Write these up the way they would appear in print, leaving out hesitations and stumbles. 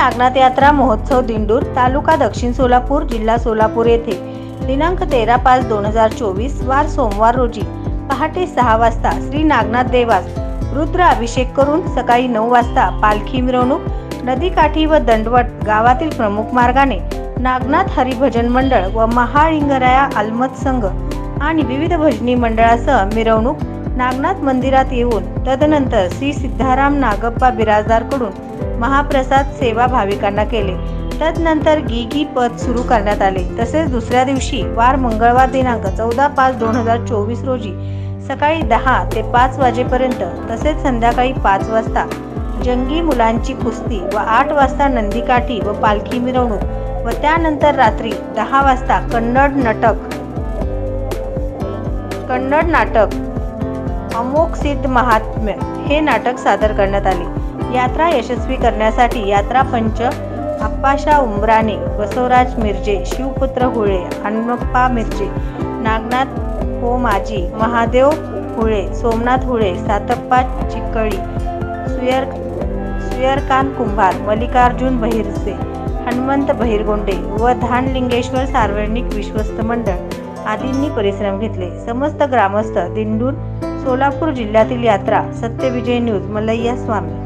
नागनाथ यात्रा महोत्सव दिंडूर, तालुका दक्षिण सोलापूर, जिल्हा सोलापूर येथे दिनांक 13/5/2024 वार सोमवार रोजी पहाटे 6 वाजता श्री नागनाथ देवास रुद्र अभिषेक करून सकाळी 9 वाजता पालखी मिरवणूक नदीकाठी व दंडवट गावातील प्रमुख मार्गाने नागनाथ हरिभजन मंडळ व महाळिंगराया आलमत संघ आणि विविध भजनी मंडळासह मिरवणूक नागनाथ मंदिरात येऊन तदनंतर श्री सिद्धाराम नागप्पा बिराजदार कडून महाप्रसाद सेवा भाविकांना केले। तदनंतर गी पद सुरू करण्यात आले। तसेच दुसऱ्या दिवशी वार मंगळवार दिनांक 14/5/2024 रोजी सकाळी 10 ते 5 वाजेपर्यंत तसेच संध्याकाळी 5 वाजता जंगी मुलांची कुस्ती व 8 वाजता नंदीकाठी व पालखी मिरवणूक व त्यानंतर रात्री 10 वाजता कन्नड नाटक अमोघ सिद्ध महात्म्य हे नाटक सादर करण्यात आले। यात्रा यशस्वी करण्यासाठी यात्रा पंच आप्पाशा उंबराणे, बसवराज मिर्जे, शिवपुत्र हुळे, हनुप्पा मिर्जे, नागनाथ हो माजी, महादेव हुळे, सोमनाथ हुळे, सातप्पा चिक्कळी, सुयरकांत कुंभार, मल्लिकार्जुन बहिरसे, हनुमंत बहिरगोंडे व धानलिंगेश्वर सार्वजनिक विश्वस्त मंडळ आदींनी परिश्रम घेतले। समस्त ग्रामस्थ दिंडूर सोलापूर जिल्ह्यातील यात्रा सत्यविजय न्यूज मल्लय्या स्वामी।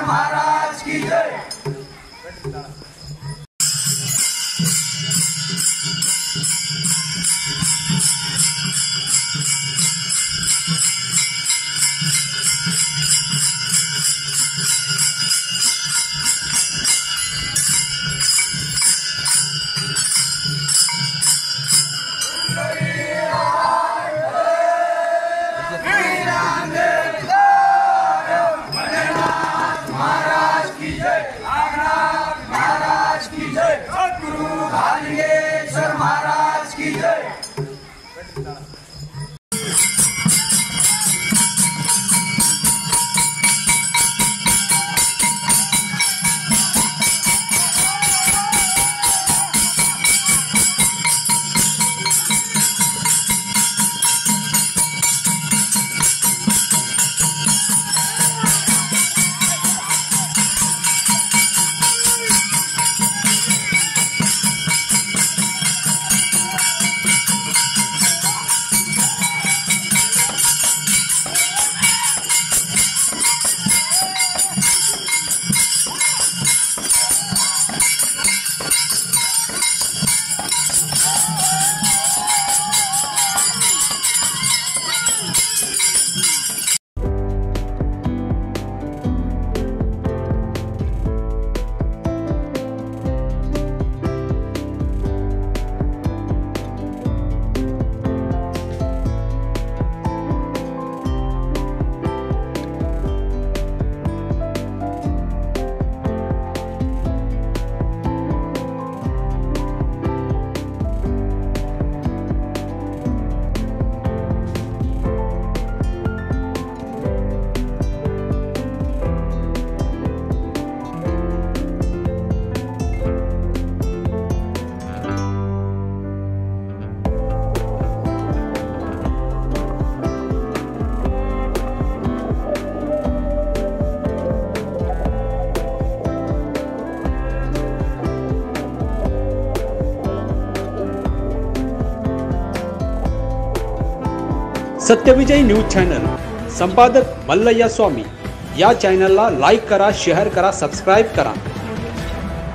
महाराज की जय। सत्यविजय न्यूज चॅनल संपादक मल्लय्या स्वामी या चॅनलला लाईक करा, शेअर करा, सबस्क्राईब करा.